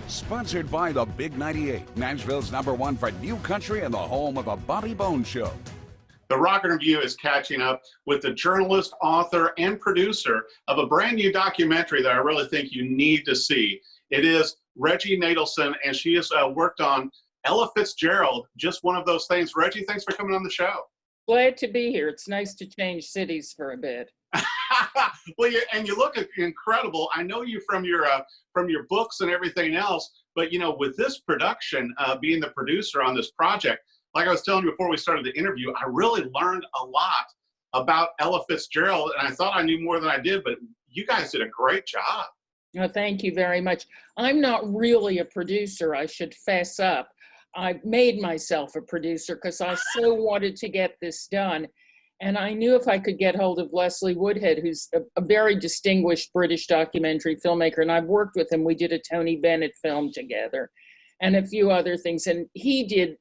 Sponsored by the Big 98, Nashville's #1 for new country and the home of the Bobby Bones Show. The Rock Review is catching up with the journalist, author, and producer of a brand new documentary that I really think you need to see. It is Reggie Nadelson, and she has worked on Ella Fitzgerald, just one of those things. Reggie, thanks for coming on the show. Glad to be here. It's nice to change cities for a bit. Well, and you look incredible. I know you from your books and everything else, but you know, with this production, being the producer on this project, like I was telling you before we started the interview, I really learned a lot about Ella Fitzgerald, and I thought I knew more than I did, but you guys did a great job. Oh, thank you very much. I'm not really a producer, I should fess up. I made myself a producer because I so wanted to get this done. And I knew if I could get hold of Leslie Woodhead, who's a very distinguished British documentary filmmaker, and I've worked with him. We did a Tony Bennett film together and a few other things. And he did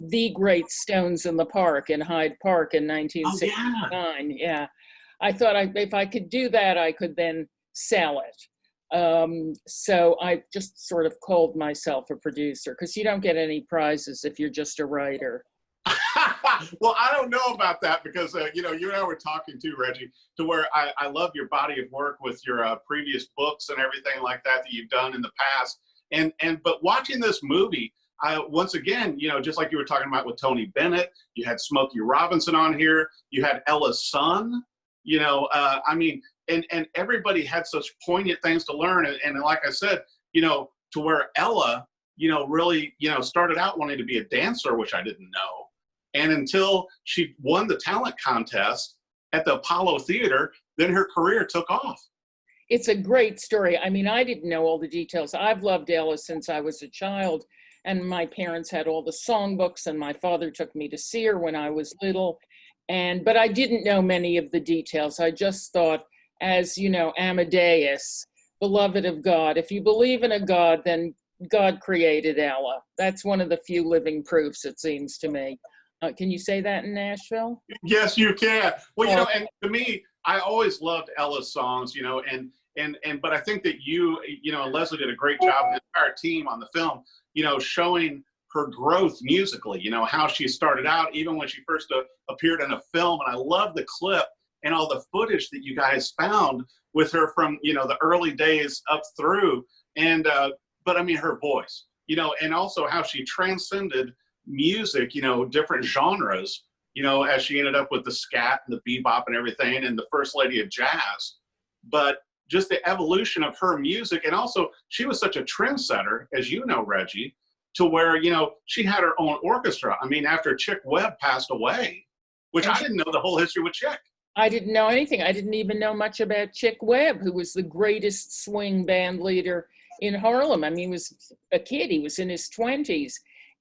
The Great Stones in the Park in Hyde Park in 1969. Oh, yeah. I thought if I could do that, I could then sell it. So I just sort of called myself a producer because you don't get any prizes if you're just a writer. Well, I don't know about that because, you know, you and I were talking too, Reggie, to where I love your body of work with your previous books and everything like that you've done in the past. But watching this movie, once again, you know, just like you were talking about with Tony Bennett, you had Smokey Robinson on here, you had Ella's son, you know, I mean, and everybody had such poignant things to learn. And like I said, you know, to where Ella, you know, really, you know, started out wanting to be a dancer, which I didn't know. And until she won the talent contest at the Apollo Theater, then her career took off. It's a great story. I mean, I didn't know all the details. I've loved Ella since I was a child, and my parents had all the songbooks, and my father took me to see her when I was little. But I didn't know many of the details. I just thought, as you know, Amadeus, beloved of God. If you believe in a God, then God created Ella. That's one of the few living proofs, it seems to me. Can you say that in Nashville? Yes, you can. Well, you know, and to me, I always loved Ella's songs, you know, but I think that you know, Leslie did a great job, the entire team on the film, you know, showing her growth musically, you know, how she started out, even when she first appeared in a film. And I love the clip and all the footage that you guys found with her from, you know, the early days up through. But I mean, her voice, you know, and also how she transcended music, you know, different genres, you know, as she ended up with the scat and the bebop and everything and the first lady of jazz. But just the evolution of her music. And also she was such a trendsetter, as you know, Reggie, to where, you know, she had her own orchestra. I mean, after Chic Webb passed away, which I didn't know the whole history with Chic. I didn't know anything. I didn't even know much about Chic Webb, who was the greatest swing band leader in Harlem. I mean, he was a kid. He was in his 20s.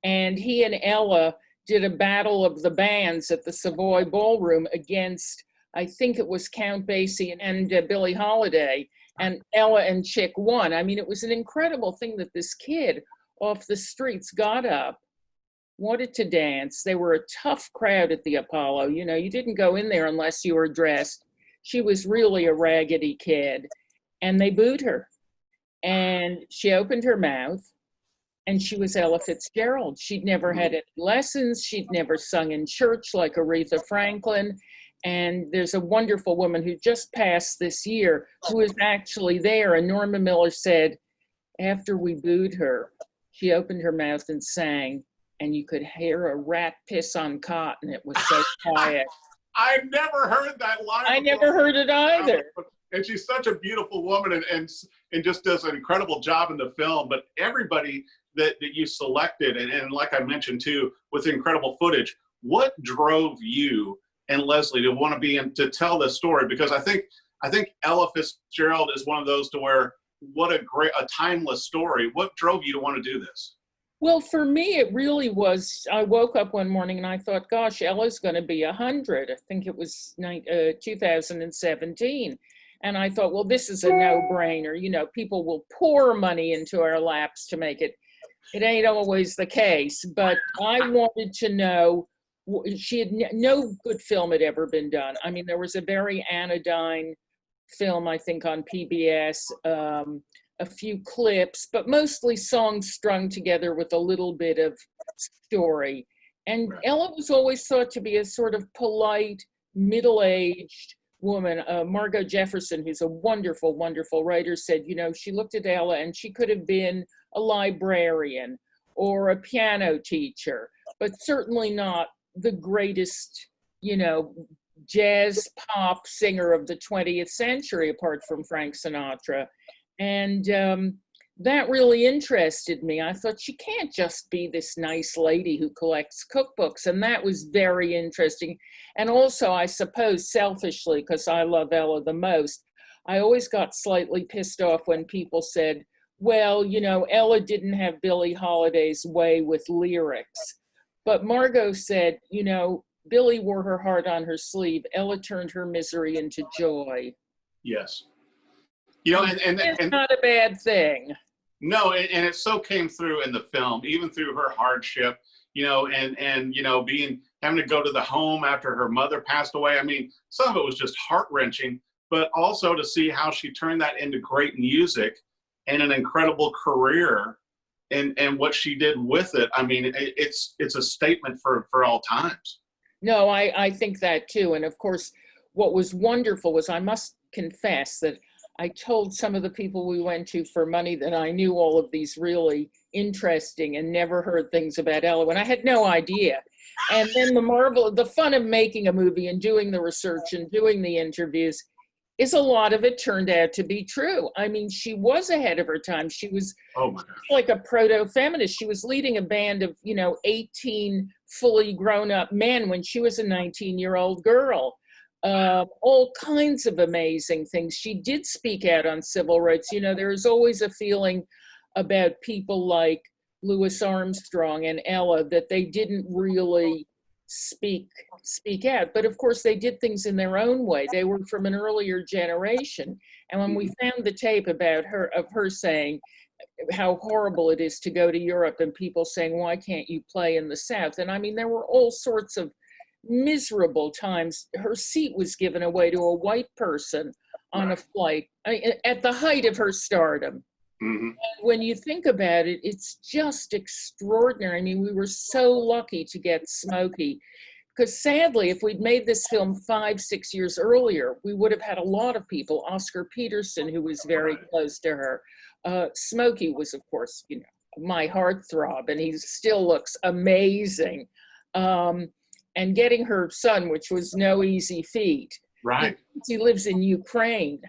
And he and Ella did a battle of the bands at the Savoy Ballroom against, I think it was Count Basie and Billie Holiday. And Ella and Chic won. I mean, it was an incredible thing that this kid off the streets got up, wanted to dance. They were a tough crowd at the Apollo. You know, you didn't go in there unless you were dressed. She was really a raggedy kid. And they booed her. And she opened her mouth. And she was Ella Fitzgerald. She'd never had any lessons. She'd never sung in church like Aretha Franklin. And there's a wonderful woman who just passed this year who was actually there. And Norma Miller said, after we booed her, she opened her mouth and sang, and you could hear a rat piss on cotton. It was so quiet. I've never heard that line. I never heard it either. And she's such a beautiful woman and just does an incredible job in the film. But everybody that you selected, and like I mentioned too, with incredible footage, what drove you and Leslie to want to be in to tell this story? Because I think Ella Fitzgerald is one of those to where what a timeless story. What drove you to want to do this? Well, for me, it really was, I woke up one morning and I thought, gosh, Ella's going to be 100. I think it was 2017. And I thought, well, this is a no-brainer. You know, people will pour money into our laps to make it. It ain't always the case, but I wanted to know, she had no good film had ever been done. I mean, there was a very anodyne film, I think, on PBS a few clips, but mostly songs strung together with a little bit of story. And Right. Ella was always thought to be a sort of polite, middle-aged woman. Margot Jefferson, who's a wonderful, wonderful writer, said, you know, she looked at Ella and she could have been a librarian or a piano teacher, but certainly not the greatest, you know, jazz pop singer of the 20th century, apart from Frank Sinatra. And that really interested me. I thought she can't just be this nice lady who collects cookbooks. And that was very interesting. And also, I suppose selfishly, because I love Ella the most, I always got slightly pissed off when people said, well, you know, Ella didn't have Billie Holiday's way with lyrics. But Margot said, you know, Billie wore her heart on her sleeve. Ella turned her misery into joy. Yes. You know, and It's not a bad thing. no, and it so came through in the film, even through her hardship, you know, and you know, having to go to the home after her mother passed away. I mean, some of it was just heart-wrenching, but also to see how she turned that into great music and an incredible career, and what she did with it. I mean, it's a statement for all times. No, I think that too. And of course, what was wonderful was, I must confess that I told some of the people we went to for money that I knew all of these really interesting and never heard things about Ella, when I had no idea. And then the fun of making a movie and doing the research and doing the interviews is a lot of it turned out to be true. I mean, she was ahead of her time. She was like a proto-feminist. She was leading a band of, you know, 18 fully grown-up men when she was a 19-year-old girl. All kinds of amazing things. She did speak out on civil rights. You know, there's always a feeling about people like Louis Armstrong and Ella that they didn't really speak out. But of course, they did things in their own way. They were from an earlier generation. And when we found the tape about her saying how horrible it is to go to Europe, and people saying, why can't you play in the South? And I mean, there were all sorts of miserable times. Her seat was given away to a white person on a flight at the height of her stardom. Mm-hmm. When you think about it, it's just extraordinary. I mean, we were so lucky to get Smokey, because sadly, if we'd made this film 5-6 years earlier, we would have had a lot of people. Oscar Peterson, who was very close to her. Smokey was, of course, you know, my heartthrob, and he still looks amazing. And getting her son, which was no easy feat. Right. He lives in Ukraine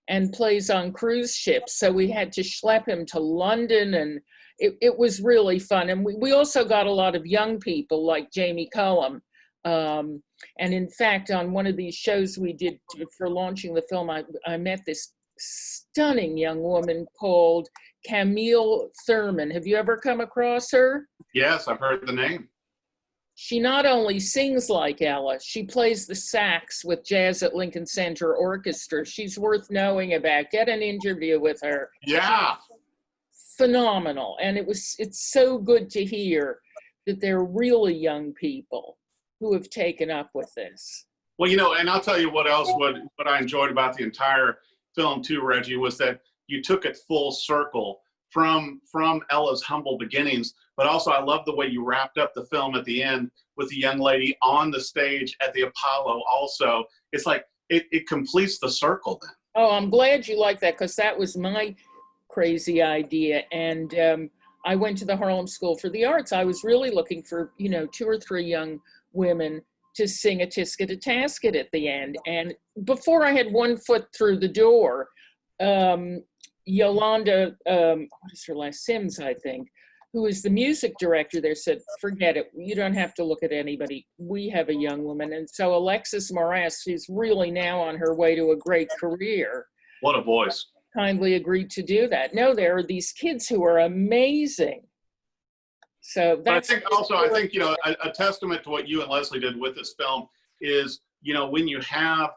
and plays on cruise ships. So we had to schlep him to London, and it was really fun. And we also got a lot of young people like Jamie Cullum. And in fact, on one of these shows we did for launching the film, I met this stunning young woman called Camille Thurman. Have you ever come across her? Yes, I've heard the name. She not only sings like Ella, she plays the sax with Jazz at Lincoln Center Orchestra. She's worth knowing about. Get an interview with her. Yeah. Phenomenal. And it's so good to hear that there are really young people who have taken up with this. Well, you know, and I'll tell you what else, what I enjoyed about the entire film too, Reggie, was that you took it full circle from Ella's humble beginnings, but also I love the way you wrapped up the film at the end with the young lady on the stage at the Apollo also. It's like, it completes the circle then. Oh, I'm glad you like that, because that was my crazy idea. And I went to the Harlem School for the Arts. I was really looking for, you know, 2 or 3 young women to sing a Tisket a Tasket at the end. And before I had one foot through the door, Yolanda, what is her last, Sims, I think, who is the music director there, said, forget it, you don't have to look at anybody. We have a young woman. And so Alexis Morass, who's really now on her way to a great career. What a voice. Kindly agreed to do that. No, there are these kids who are amazing. So that's— I think, you know, a testament to what you and Leslie did with this film is, you know, when you have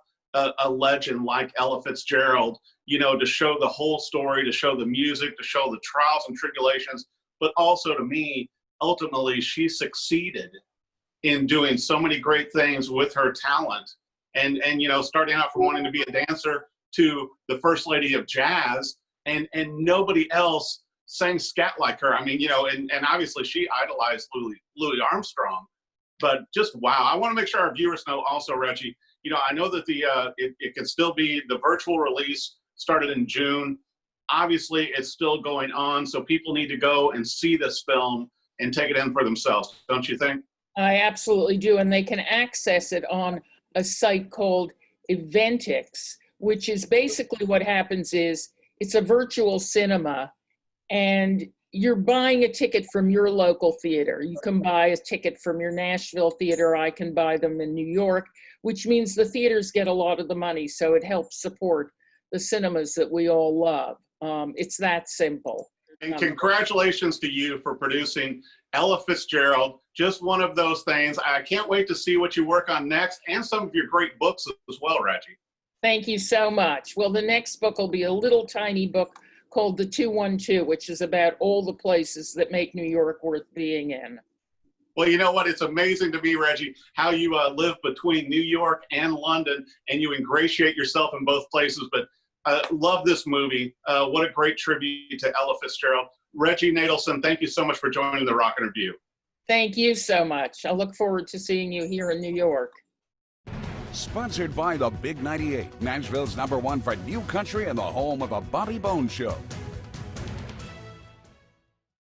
a legend like Ella Fitzgerald, you know, to show the whole story, to show the music, to show the trials and tribulations, but also to me, ultimately, she succeeded in doing so many great things with her talent. And you know, starting out from wanting to be a dancer to the first lady of jazz, and nobody else sang scat like her. I mean, you know, and obviously she idolized Louis Armstrong, but just wow. I want to make sure our viewers know also, Reggie, you know, I know that it can still be the virtual release started in June. Obviously, it's still going on, so people need to go and see this film and take it in for themselves, don't you think? I absolutely do. And they can access it on a site called Eventix, which is basically what happens is it's a virtual cinema, and you're buying a ticket from your local theater. You can buy a ticket from your Nashville theater. I can buy them in New York, which means the theaters get a lot of the money. So it helps support the cinemas that we all love. It's that simple. And congratulations to you for producing Ella Fitzgerald. Just one of those things. I can't wait to see what you work on next, and some of your great books as well, Reggie. Thank you so much. Well, the next book will be a little tiny book called The 212, which is about all the places that make New York worth being in. Well, you know what? It's amazing to me, Reggie, how you live between New York and London, and you ingratiate yourself in both places. But love this movie. What a great tribute to Ella Fitzgerald. Reggie Nadelson, thank you so much for joining the Rock and Review. Thank you so much. I look forward to seeing you here in New York. Sponsored by the Big 98, Nashville's #1 for new country and the home of a Bobby Bones Show.